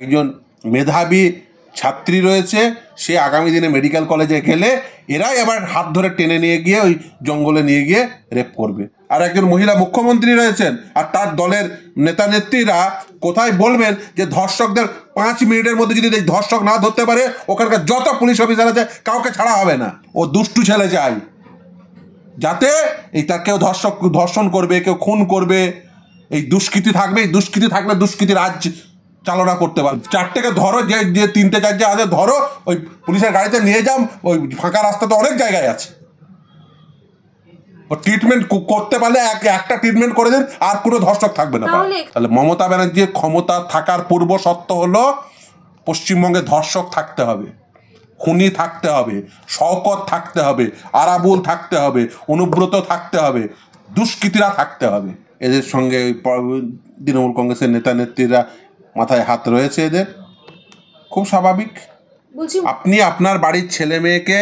একজন মেধাবী ছাত্রী রয়েছে, সে আগামী দিনে মেডিকেল কলেজে গেলে এরাই আবার হাত ধরে টেনে নিয়ে গিয়ে ওই জঙ্গলে নিয়ে গিয়ে রেপ করবে। আর একজন মহিলা মুখ্যমন্ত্রী রয়েছেন, আর তার দলের নেতা নেত্রীরা কোথায় বলবেন যে ধর্ষকদের 5 মিনিটের মধ্যে যদি ধর্ষক না ধরতে পারে ওখানকার যত পুলিশ অফিসার আছে কাউকে ছাড়া হবে না। ও দুষ্টু ছেলে চাই, যাতে এই তার কেউ ধর্ষণ করবে, কেউ খুন করবে, এই দুষ্কৃতি থাকবে, এই দুষ্কৃতি থাকলে দুষ্কৃতি রাজ চালনা করতে পারবে। 4টেকে ধরো, যে 3টে 4 আছে ধরো, ওই পুলিশের গাড়িতে নিয়ে যাও, ওই ফাঁকা রাস্তা তো অনেক জায়গায় আছে, ট্রিটমেন্ট করতে পারলে একটা ট্রিটমেন্ট করে দিন, আর কোনো ধর্ষক থাকবে না। তাহলে মমতা ব্যানার্জির ক্ষমতা থাকার পূর্ব শর্ত হলো পশ্চিমবঙ্গে ধর্ষক থাকতে হবে, খুনি থাকতে হবে, শওকত থাকতে হবে, আরাবুল থাকতে হবে, অনুব্রত থাকতে হবে, দুষ্কৃতীরা থাকতে হবে। এদের সঙ্গে তৃণমূল কংগ্রেসের নেতা নেত্রীরা মাথায় হাত রয়েছে এদের, খুব স্বাভাবিক। আপনি আপনার বাড়ির ছেলে মেয়েকে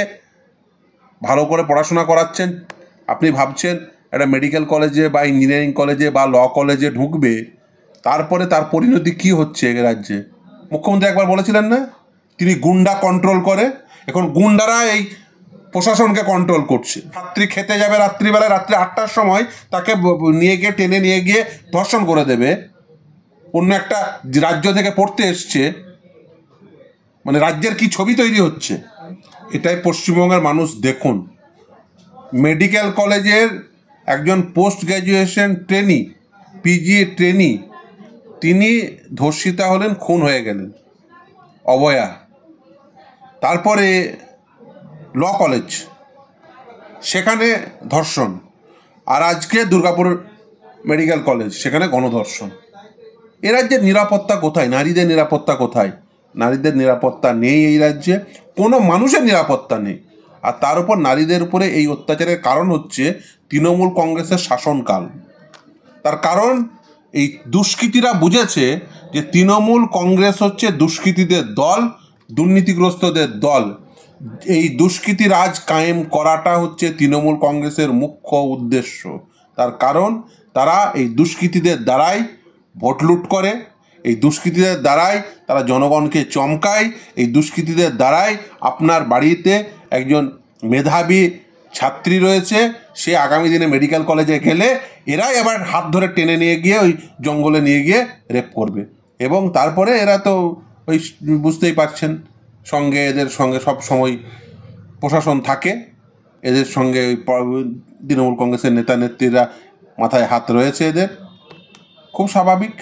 ভালো করে পড়াশোনা করাচ্ছেন, আপনি ভাবছেন একটা মেডিকেল কলেজে বা ইঞ্জিনিয়ারিং কলেজে বা ল কলেজে ঢুকবে, তারপরে তার পরিণতি কি হচ্ছে এ রাজ্যে। মুখ্যমন্ত্রী একবার বলেছিলেন না, তিনি গুন্ডা কন্ট্রোল করে, এখন গুন্ডারা এই প্রশাসনকে কন্ট্রোল করছে। ছাত্রী খেতে যাবে রাত্রিবেলায়, রাত্রি 8টার সময় তাকে নিয়ে গিয়ে টেনে নিয়ে গিয়ে ধর্ষণ করে দেবে, অন্য একটা রাজ্য থেকে পড়তে এসছে, মানে রাজ্যের কি ছবি তৈরি হচ্ছে। এটাই পশ্চিমবঙ্গের মানুষ দেখুন। মেডিকেল কলেজের একজন post graduation trainee, PG trainee, তিনি ধর্ষিতা হলেন, খুন হয়ে গেলেন, অভয়া। তারপরে ল কলেজ, সেখানে ধর্ষণ। আর আজকে দুর্গাপুর মেডিকেল কলেজ, সেখানে গণধর্ষণ। এ রাজ্যের নিরাপত্তা কোথায়? নারীদের নিরাপত্তা কোথায়? নারীদের নিরাপত্তা নেই এই রাজ্যে, কোনো মানুষের নিরাপত্তা নেই। আর তার উপর নারীদের উপরে এই অত্যাচারের কারণ হচ্ছে তৃণমূল কংগ্রেসের শাসনকাল। তার কারণ এই দুষ্কৃতীরা বুঝেছে যে তৃণমূল কংগ্রেস হচ্ছে দুষ্কৃতীদের দল, দুর্নীতিগ্রস্তদের দল। এই দুষ্কৃতি রাজ কায়েম করাটা হচ্ছে তৃণমূল কংগ্রেসের মুখ্য উদ্দেশ্য। তার কারণ তারা এই দুষ্কৃতীদের দ্বারাই ভোট লুট করে, এই দুষ্কৃতীদের দ্বারাই তারা জনগণকে চমকায়, এই দুষ্কৃতীদের দ্বারাই আপনার বাড়িতে একজন মেধাবী ছাত্রী রয়েছে, সে আগামী দিনে মেডিকেল কলেজে গেলে এরাই আবার হাত ধরে টেনে নিয়ে গিয়ে ওই জঙ্গলে নিয়ে গিয়ে রেপ করবে। এবং তারপরে এরা তো ওই বুঝতেই পারছেন, সঙ্গে এদের সঙ্গে সব সময় প্রশাসন থাকে, এদের সঙ্গে ওই তৃণমূল কংগ্রেসের নেতা নেত্রীরা মাথায় হাত রয়েছে এদের, খুব স্বাভাবিক।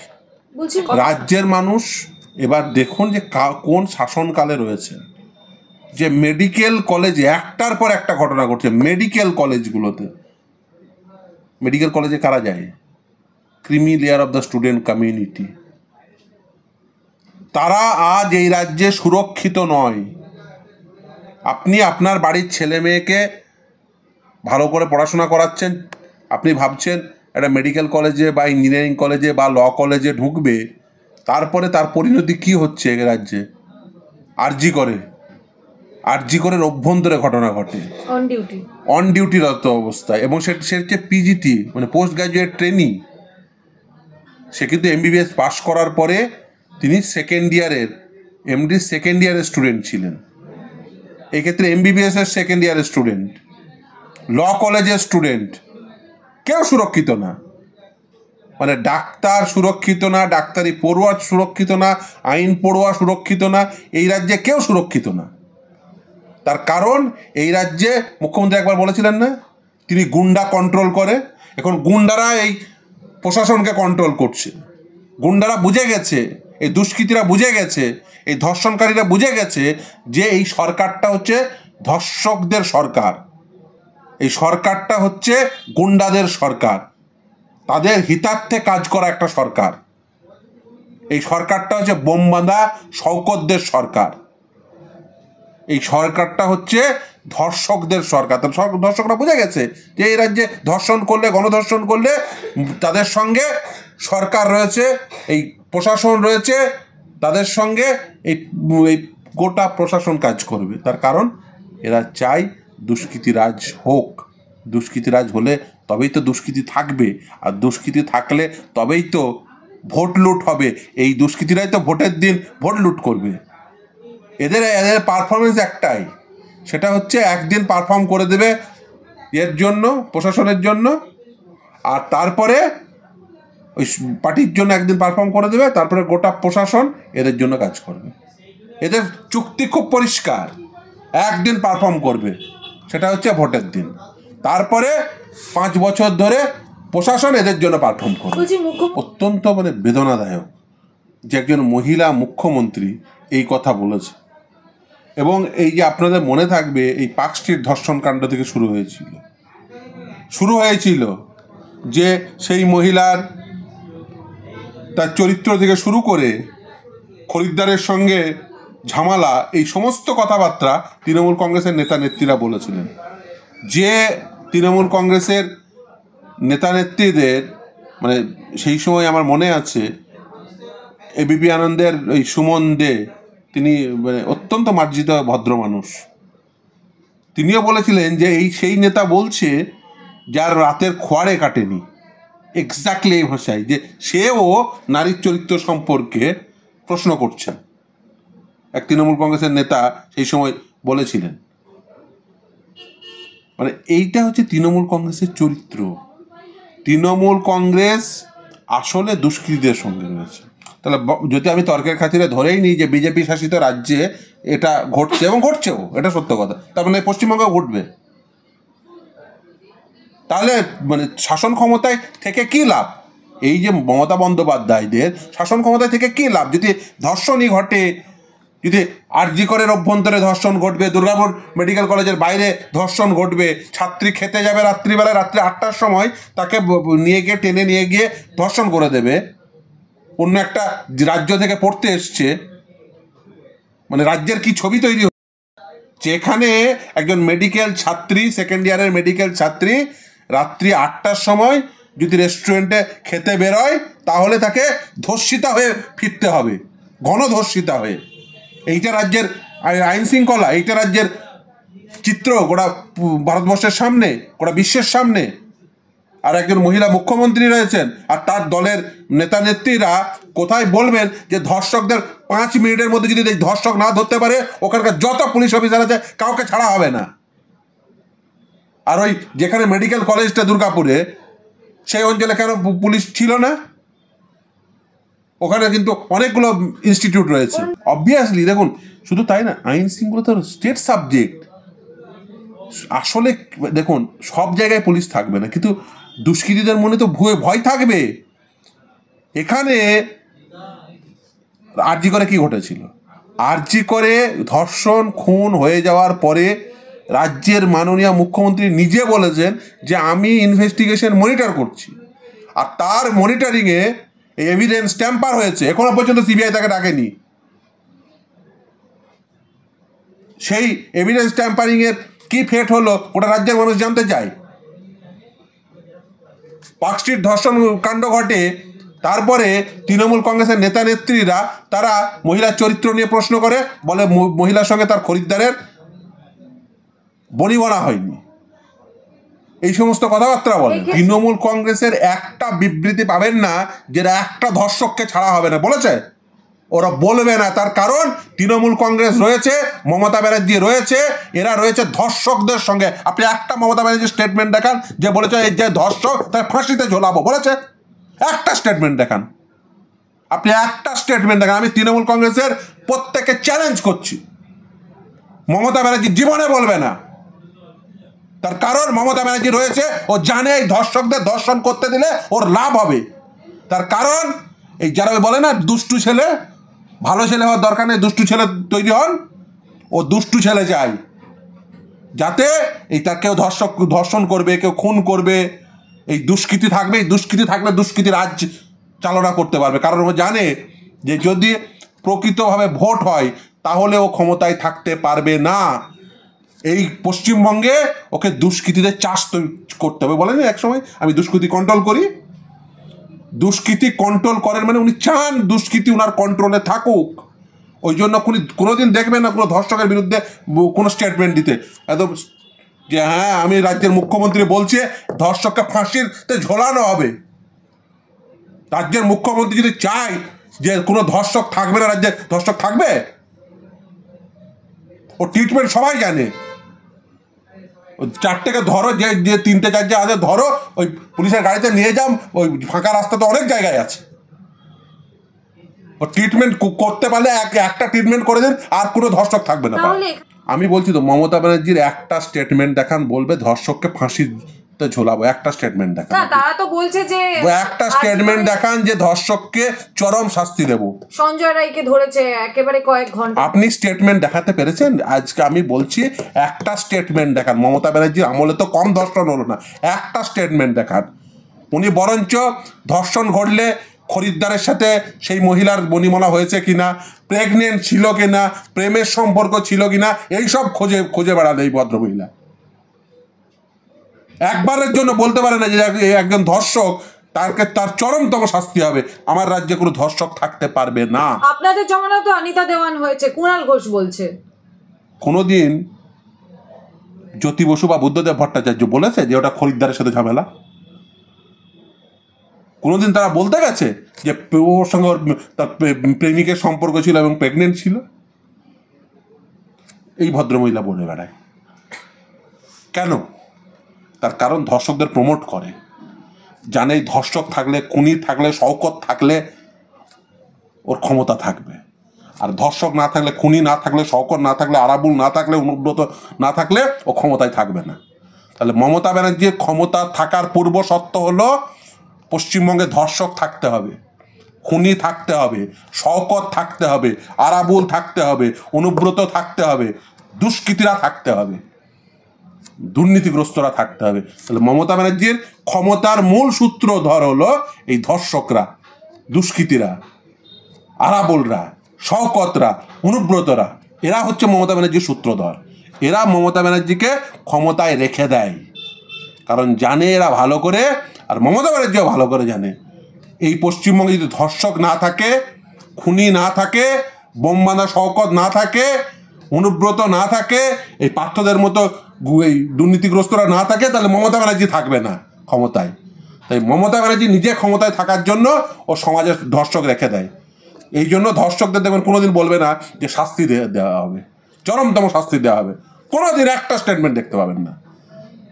রাজ্যের মানুষ এবার দেখুন যে কোন শাসনকালে রয়েছে, যে মেডিকেল কলেজে একটার পর একটা ঘটনা ঘটছে। মেডিকেল কলেজগুলোতে, মেডিকেল কলেজে কারা যায়? Creamy layer of the student community. তারা আজ এই রাজ্যে সুরক্ষিত নয়। আপনি আপনার বাড়ির ছেলে মেয়েকে ভালো করে পড়াশোনা করাচ্ছেন, আপনি ভাবছেন একটা মেডিকেল কলেজে বা ইঞ্জিনিয়ারিং কলেজে বা ল কলেজে ঢুকবে, তারপরে তার পরিণতি কি হচ্ছে এ রাজ্যে। আরজি করে অভ্যন্তরে ঘটনা ঘটে, অন ডিউটিরত অবস্থায়, এবং সে হচ্ছে পিজিটি মানে পোস্ট গ্র্যাজুয়েট ট্রেনি। সে কিন্তু এমবিবিএস পাস করার পরে তিনি সেকেন্ড ইয়ারের এমডি সেকেন্ড ইয়ারের স্টুডেন্ট ছিলেন। এক্ষেত্রে এমবিবিএস এর সেকেন্ড ইয়ারের স্টুডেন্ট, ল কলেজের স্টুডেন্ট, কেউ সুরক্ষিত না। মানে ডাক্তার সুরক্ষিত না, ডাক্তারি পড়ুয়া সুরক্ষিত না, আইন পড়ুয়া সুরক্ষিত না, এই রাজ্যে কেউ সুরক্ষিত না। তার কারণ এই রাজ্যে মুখ্যমন্ত্রী একবার বলেছিলেন না, তিনি গুন্ডা কন্ট্রোল করে, এখন গুন্ডারা এই প্রশাসনকে কন্ট্রোল করছে। গুন্ডারা বুঝে গেছে, এই দুষ্কৃতীরা বুঝে গেছে, এই ধর্ষণকারীরা বুঝে গেছে যে এই সরকারটা হচ্ছে ধর্ষকদের সরকার, এই সরকারটা হচ্ছে গুন্ডাদের সরকার, তাদের হিতার্থে কাজ করা একটা সরকার। এই সরকারটা হচ্ছে বোমবাঁধা শওকতদের সরকার, এই সরকারটা হচ্ছে ধর্ষকদের সরকার। ধর্ষকরা বুঝে গেছে যে এই রাজ্যে ধর্ষণ করলে, গণধর্ষণ করলে তাদের সঙ্গে সরকার রয়েছে, এই প্রশাসন রয়েছে, তাদের সঙ্গে এই গোটা প্রশাসন কাজ করবে। তার কারণ এরা চায় দুষ্কৃতিরাজ হোক। দুষ্কৃতিরাজ হলে তবেই তো দুষ্কৃতি থাকবে, আর দুষ্কৃতি থাকলে তবেই তো ভোট লুট হবে। এই দুষ্কৃতীরাই তো ভোটের দিন ভোট লুট করবে। এদের পারফরমেন্স একটাই, সেটা হচ্ছে একদিন পারফর্ম করে দেবে এর জন্য, প্রশাসনের জন্য, আর তারপরে ওই পার্টির জন্য একদিন পারফর্ম করে দেবে, তারপরে গোটা প্রশাসন এদের জন্য কাজ করবে। এদের চুক্তি খুব পরিষ্কার, একদিন পারফর্ম করবে, সেটা হচ্ছে ভোটের দিন, তারপরে 5 বছর ধরে প্রশাসন এদের জন্য পারফর্ম করবে। অত্যন্ত বেদনাদায়ক যে একজন মহিলা মুখ্যমন্ত্রী এই কথা বলেছে। এবং এই যে আপনাদের মনে থাকবে, এই পার্ক স্ট্রিট ধর্ষণ কাণ্ড থেকে শুরু হয়েছিল যে সেই মহিলার তার চরিত্র থেকে শুরু করে খরিদ্দারের সঙ্গে ঝামেলা, এই সমস্ত কথাবার্তা তৃণমূল কংগ্রেসের নেতা নেত্রীরা বলেছিলেন। যে তৃণমূল কংগ্রেসের নেতা নেত্রীদের সেই সময় আমার মনে আছে, এবিপি আনন্দের এই সুমন দে, তিনি অত্যন্ত মার্জিত ভদ্র মানুষ, তিনিও বলেছিলেন যে সেই নেতা বলছে যার রাতের খোয়ারে কাটেনি, এক্স্যাক্টলি এই ভাষায়, যে সেও নারীর চরিত্র সম্পর্কে প্রশ্ন করছেন। এক তৃণমূল কংগ্রেসের নেতা সেই সময় বলেছিলেন। এইটা হচ্ছে তৃণমূল কংগ্রেসের চরিত্র। তৃণমূল কংগ্রেস আসলে দুষ্কৃতীদের সঙ্গে রয়েছে। তাহলে যদি আমি তর্কের খাতিরে ধরেই নিই যে বিজেপি শাসিত রাজ্যে এটা ঘটছে, এবং ঘটছেও, এটা সত্য কথা, তার পশ্চিমবঙ্গেও ঘটবে, তাহলে শাসন ক্ষমতায় থেকে কি লাভ? এই যে মমতা বন্দ্যোপাধ্যায়দের শাসন ক্ষমতায় থেকে কি লাভ যদি ধর্ষণই ঘটে, যদি আরজি করের অভ্যন্তরে ধর্ষণ ঘটবে, দুর্গাপুর মেডিকেল কলেজের বাইরে ধর্ষণ ঘটবে, ছাত্রী খেতে যাবে রাত্রি 8টার সময়, তাকে টেনে নিয়ে গিয়ে ধর্ষণ করে দেবে, অন্য একটা রাজ্য থেকে পড়তে এসছে, রাজ্যের কি ছবি তৈরি? যেখানে একজন মেডিকেল ছাত্রী, সেকেন্ড ইয়ারের মেডিকেল ছাত্রী রাত্রি 8টার সময় যদি রেস্টুরেন্টে খেতে বেরোয়, তাহলে তাকে ধর্ষিতা হয়ে ফিরতে হবে, গণধর্ষিতা হয়ে। এইটা রাজ্যের আইন শৃঙ্খলা, এইটা রাজ্যের চিত্র গোটা ভারতবর্ষের সামনে, গোটা বিশ্বের সামনে। আর একজন মহিলা মুখ্যমন্ত্রী রয়েছেন, আর তার দলের নেতা নেত্রীরা কোথায় বলবেন যে ধর্ষকদের 5 মিনিটের মধ্যে যদি ধর্ষক না ধরতে পারে, ওখানকার যত পুলিশ অফিসার আছে কাউকে ছাড়া হবে না। আর ওই যেখানে মেডিকেল কলেজটা দুর্গাপুরে, সেই অঞ্চলে কেন পুলিশ ছিল না? ওখানে কিন্তু অনেকগুলো ইনস্টিটিউট রয়েছে। অবভিয়াসলি দেখুন, শুধু তাই না, আইন শৃঙ্খলা তো স্টেট সাবজেক্ট। আসলে দেখুন, সব জায়গায় পুলিশ থাকবে না, কিন্তু দুষ্কৃতীদের মনে তো ভয় থাকবে। এখানে আরজি করে কি ঘটেছিল? আরজি করে ধর্ষণ খুন হয়ে যাওয়ার পরে রাজ্যের মাননীয় মুখ্যমন্ত্রী নিজে বলেছেন যে আমি ইনভেস্টিগেশন মনিটর করছি, আর তার মনিটরিংয়ে এভিডেন্স ট্যাম্পার হয়েছে। এখনো পর্যন্ত সিবিআই তাকে ডাকেনি। সেই এভিডেন্স ট্যাম্পারিংয়ের কি ফেট হলো গোটা রাজ্যের মানুষ জানতে চায়। পার্ক স্ট্রিট ধর্ষণ কাণ্ড ঘটে, তারপরে তৃণমূল কংগ্রেসের নেতা নেত্রীরা তারা মহিলার চরিত্র নিয়ে প্রশ্ন করে, বলে মহিলার সঙ্গে তার খরিদ্দারের বনিবনা হয়নি, এই সমস্ত কথাবার্তা বলে। তৃণমূল কংগ্রেসের একটা বিবৃতি পাবেন না যেটা একটা ধর্ষককে ছাড়া হবে না বলেছে, ওরা বলবে না। তার কারণ তৃণমূল কংগ্রেস রয়েছে, মমতা ব্যানার্জি রয়েছে, এরা রয়েছে ধর্ষকদের সঙ্গে। আপনি একটা মমতা ব্যানার্জির স্টেটমেন্ট দেখান যে বলেছে এই যে ধর্ষক তার ফাঁসিতে ঝোলাবো, বলেছে? একটা স্টেটমেন্ট দেখান, আপনি একটা স্টেটমেন্ট দেখান। আমি তৃণমূল কংগ্রেসের প্রত্যেককে চ্যালেঞ্জ করছি, মমতা ব্যানার্জি জীবনে বলবে না। তার কারণ মমতা ব্যানার্জি রয়েছে, ও জানে এই ধর্ষকদের ধর্ষণ করতে দিলে ওর লাভ হবে। তার কারণ এই যারা বলে না দুষ্টু ছেলে, ভালো ছেলে হওয়ার দরকার নেই, দুষ্টু ছেলে তৈরি হন, ও দুষ্টু ছেলে চাই, যাতে তার কেউ ধর্ষণ করবে, কেউ খুন করবে, এই দুষ্কৃতি থাকবে। এই দুষ্কৃতি থাকলে দুষ্কৃতি রাজ চালনা করতে পারবে, কারণ ও জানে যে যদি প্রকৃতভাবে ভোট হয় তাহলে ও ক্ষমতায় থাকতে পারবে না। এই পশ্চিমবঙ্গে ওকে দুষ্কৃতীদের চাষ করতে হবে। বলেন একসময় আমি দুষ্কৃতি কন্ট্রোল করি, দুষ্কৃতি কন্ট্রোল করেন উনি চান দুষ্কৃতি ওনার কন্ট্রোলে থাকুক। ওই জন্য কোনোদিন দেখবেন না কোনো ধর্ষকের বিরুদ্ধে কোনো স্টেটমেন্ট দিতে, একদম যে হ্যাঁ আমি রাজ্যের মুখ্যমন্ত্রী বলছে ধর্ষককে ফাঁসিতে ঝোলানো হবে। রাজ্যের মুখ্যমন্ত্রী যদি চায় যে কোনো ধর্ষক থাকবে না, রাজ্যে ধর্ষক থাকবে? ও ট্রিটমেন্ট সবাই জানে। ওই চারটেকে ধরো, যে যে তিনটে চারটে আছে ধরো, ওই পুলিশের গাড়িতে নিয়ে যাও, ওই ফাঁকা রাস্তা তো অনেক জায়গায় আছে। ও ট্রিটমেন্ট করতে পারলে একটা ট্রিটমেন্ট করে দিন, আর কোনো ধর্ষক থাকবে না। আমি বলছি তো, মমতা ব্যানার্জির একটা স্টেটমেন্ট দেখান, বলবে ধর্ষককে ফাঁসিতে ঝোলাবো। একটা স্টেটমেন্ট দেখান, তারা তো বলছে যে একটা স্টেটমেন্ট দেখান যে ধর্ষককে চরম শাস্তি দেবো। সঞ্জয় রায়কে ধরেছে একেবারে কয়েক ঘন্টা। আপনি স্টেটমেন্ট দেখাতে পেরেছেন? আজকে আমি বলছি একটা স্টেটমেন্ট দেখান। মমতা ব্যানার্জির আমলে তো কম ধর্ষণ হলো না, একটা স্টেটমেন্ট দেখান। উনি বরঞ্চ ধর্ষণ ঘটলে খরিদ্দারের সাথে সেই মহিলার বনিমনা হয়েছে কিনা, প্রেগনেন্ট ছিল কিনা, প্রেমের সম্পর্ক ছিল কিনা, এইসব খুঁজে বেড়ান এই ভদ্রমহিলা। একবারের জন্য বলতে পারে না যে একজন ধর্ষক তার চরমতম শাস্তি হবে। আমার রাজ্যে কোনো ধর্ষক থাকতে পারবে না। আপনাদের জমানা তো অনিতা দেওয়ান হয়েছে, কুণাল ঘোষ বলছে। কোনোদিন জ্যোতি বসু বা বুদ্ধদেব ভট্টাচার্য বলেছে যে ওটা খরিদ্দারের সাথে ঝামেলা? কোনোদিন তারা বলতে গেছে যে ওর সঙ্গে তার প্রেমিকের সম্পর্ক ছিল এবং প্রেগনেন্ট ছিল? এই ভদ্রমহিলা বলে বেড়ায় কেন? তার কারণ ধর্ষকদের প্রমোট করে, জানে ধর্ষক থাকলে, খুনি থাকলে, শওকত থাকলে ওর ক্ষমতা থাকবে। আর ধর্ষক না থাকলে, খুনি না থাকলে, শওকত না থাকলে, আরাবুল না থাকলে, অনুব্রত না থাকলে ও ক্ষমতায় থাকবে না। তাহলে মমতা ব্যানার্জির ক্ষমতা থাকার পূর্ব শর্ত হলো পশ্চিমবঙ্গে ধর্ষক থাকতে হবে, খুনি থাকতে হবে, শওকত থাকতে হবে, আরাবুল থাকতে হবে, অনুব্রত থাকতে হবে, দুষ্কৃতীরা থাকতে হবে, দুর্নীতিগ্রস্তরা থাকতে হবে। তাহলে মমতা ব্যানার্জির ক্ষমতার মূল সূত্রধর হলো এই ধর্ষকরা, দুষ্কৃতীরা, আরাবুলরা, শওকতরা, অনুব্রতরা। এরা হচ্ছে মমতা ব্যানার্জির সূত্রধর। এরা মমতা ব্যানার্জিকে ক্ষমতায় রেখে দেয়, কারণ জানে এরা ভালো করে, আর মমতা ব্যানার্জিও ভালো করে জানে এই পশ্চিমবঙ্গে যদি ধর্ষক না থাকে, খুনি না থাকে, বোমবাঁধা শওকত না থাকে, অনুব্রত না থাকে, এই পার্থদের মতো এই দুর্নীতিগ্রস্তরা না থাকে, তাহলে মমতা ব্যানার্জি থাকবে না ক্ষমতায়। তাই মমতা ব্যানার্জি নিজে ক্ষমতায় থাকার জন্য ও সমাজের ধর্ষক রেখে দেয়। এই জন্য ধর্ষকদের দেখবেন কোনোদিন বলবে না যে শাস্তি দেওয়া হবে, চরমতম শাস্তি দেওয়া হবে, কোনোদিন একটা স্টেটমেন্ট দেখতে পাবেন না।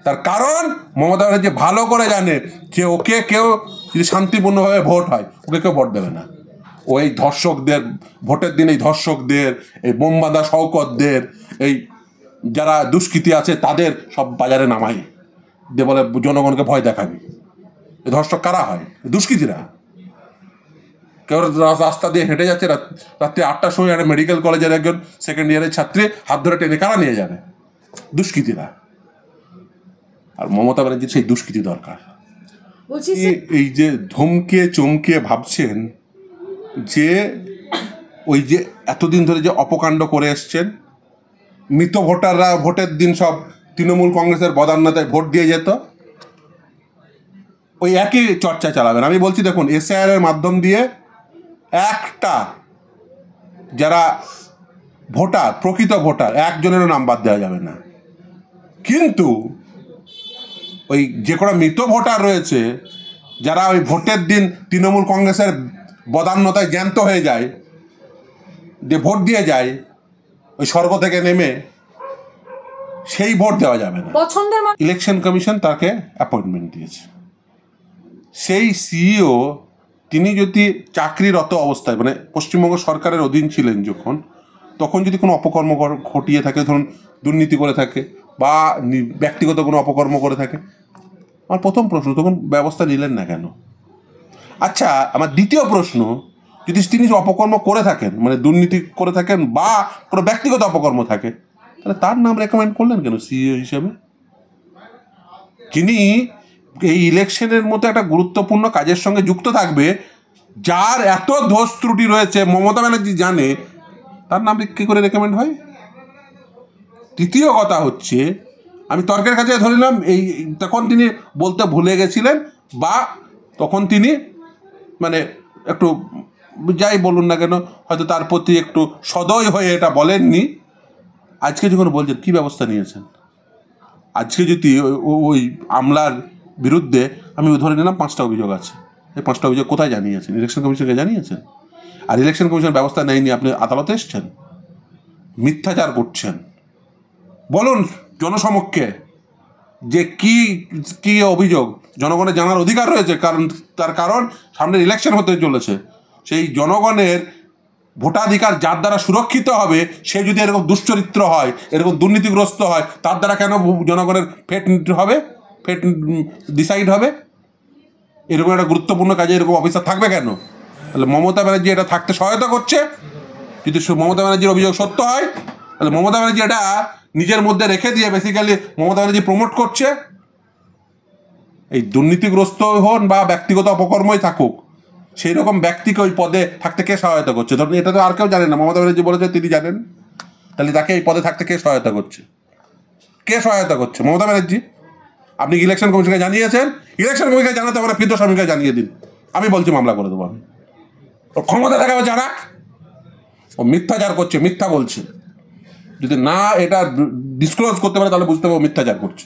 তার কারণ মমতা ব্যানার্জি ভালো করে জানে যে ওকে কেউ যদি শান্তিপূর্ণভাবে ভোট হয়, ওকে কেউ ভোট দেবে না। ও এই ধর্ষকদের ভোটের দিন, এই ধর্ষকদের, এই বোমবাঁধা শওকতদের, এই যারা দুষ্কৃতী আছে তাদের সব বাজারে নামাই দিয়ে বলে জনগণকে ভয় দেখাবি। এই ধর্ষক কারা হয়? দুষ্কৃতীরা। কেউ রাস্তা দিয়ে হেঁটে যাচ্ছে রাত্রি 8টার সময়, একটা মেডিকেল কলেজের একজন সেকেন্ড ইয়ারের ছাত্রী হাত ধরে টেনে কারা নিয়ে যাবে? দুষ্কৃতীরা। আর মমতা ব্যানার্জির সেই দুষ্কৃতি দরকার। এই যে ধমকে চমকে ভাবছেন যে ওই যে এতদিন ধরে যে অপকাণ্ড করে এসছেন, মৃত ভোটাররা ভোটের দিন সব তৃণমূল কংগ্রেসের বদান্যতায় ভোট দিয়ে যেত, ওই একই চর্চা চালাবেন। আমি বলছি দেখুন, এসআইআর এর মাধ্যম দিয়ে একটা যারা ভোটার, প্রকৃত ভোটার, একজনেরও নাম বাদ দেওয়া যাবে না। কিন্তু ওই যে কোনো মৃত ভোটার রয়েছে, যারা ওই ভোটের দিন তৃণমূল কংগ্রেসের বদান্যতায় জ্যান্ত হয়ে যায়, যে ভোট দিয়ে যায় ওই স্বর্গ থেকে নেমে, সেই ভোট দেওয়া যাবে না। ইলেকশন কমিশন তাকে অ্যাপয়েন্টমেন্ট দিয়েছে। সেই সিইও তিনি যদি চাকরিরত অবস্থায়, মানে পশ্চিমবঙ্গ সরকারের অধীন ছিলেন যখন, তখন যদি কোনো অপকর্ম ঘটিয়ে থাকে, ধরুন দুর্নীতি করে থাকে বা ব্যক্তিগত কোনো অপকর্ম করে থাকে, আমার প্রথম প্রশ্ন, তখন ব্যবস্থা নিলেন না কেন? আচ্ছা, আমার দ্বিতীয় প্রশ্ন, যদি তিনি অপকর্ম করে থাকেন, মানে দুর্নীতি করে থাকেন বা কোনো ব্যক্তিগত অপকর্ম থাকে, তাহলে তার নাম রেকমেন্ড করলেন কেন সিইও হিসেবে? যিনি এই ইলেকশনের মতো একটা গুরুত্বপূর্ণ কাজের সঙ্গে যুক্ত থাকবে, যার এত দোষ ত্রুটি রয়েছে মমতা ব্যানার্জি জানে, তার নাম কী করে রেকমেন্ড হয়? তৃতীয় কথা হচ্ছে, আমি তর্কের কাছে ধরিলাম এই তখন তিনি বলতে ভুলে গেছিলেন, বা তখন তিনি মানে একটু যাই বলুন না কেন, হয়তো তার প্রতি একটু সদয় হয়ে এটা বলেননি। আজকে যখন বলছেন, কী ব্যবস্থা নিয়েছেন? আজকে যদি ওই আমলার বিরুদ্ধে, আমি ধরে নিলাম 5টা অভিযোগ আছে, এই 5টা অভিযোগ কোথায় জানিয়েছেন? ইলেকশন কমিশনকে জানিয়েছেন? আর ইলেকশন কমিশন ব্যবস্থা নেয়নি, আপনি আদালতে এসছেন, মিথ্যাচার করছেন। বলুন জনসমক্ষে যে কি কি অভিযোগ। জনগণের জানার অধিকার রয়েছে, কারণ তার কারণ সামনে ইলেকশন হতে চলেছে। সেই জনগণের ভোটাধিকার যার দ্বারা সুরক্ষিত হবে, সে যদি এরকম দুশ্চরিত্র হয়, এরকম দুর্নীতিগ্রস্ত হয়, তার দ্বারা কেন জনগণের ফেট হবে, ফেট ডিসাইড হবে? এরকম একটা গুরুত্বপূর্ণ কাজে এরকম অফিসার থাকবে কেন? তাহলে মমতা ব্যানার্জি এটা থাকতে সহায়তা করছে। যদি মমতা ব্যানার্জির অভিযোগ সত্য হয়, তাহলে মমতা ব্যানার্জি এটা নিজের মধ্যে রেখে দিয়ে বেসিক্যালি মমতা ব্যানার্জি প্রমোট করছে। এই দুর্নীতিগ্রস্ত হন বা ব্যক্তিগত অপকর্মই থাকুক, সেই রকম ব্যক্তিকে ওই পদে থাকতে কে সহায়তা করছে? ধরুন এটা তো আর কেউ জানে না, মমতা ব্যানার্জি বলেছে তিনি জানেন, তাহলে তাকে এই পদে থাকতে কে সহায়তা করছে? কে সহায়তা করছে? মমতা ব্যানার্জি। আপনি ইলেকশন কমিশনকে জানিয়েছেন, ইলেকশন কমিশনকে জানাতে পারে, ফিরদৌস স্বামীকে জানিয়ে দিন, আমি বলছি মামলা করে দেবো। আমি ওর ক্ষমতা দেখাবে, জানাক। ও মিথ্যাচার করছে, মিথ্যা বলছে। যদি না এটা ডিসক্লোজ করতে পারে, তাহলে বুঝতে পারবো মিথ্যাচার করছে।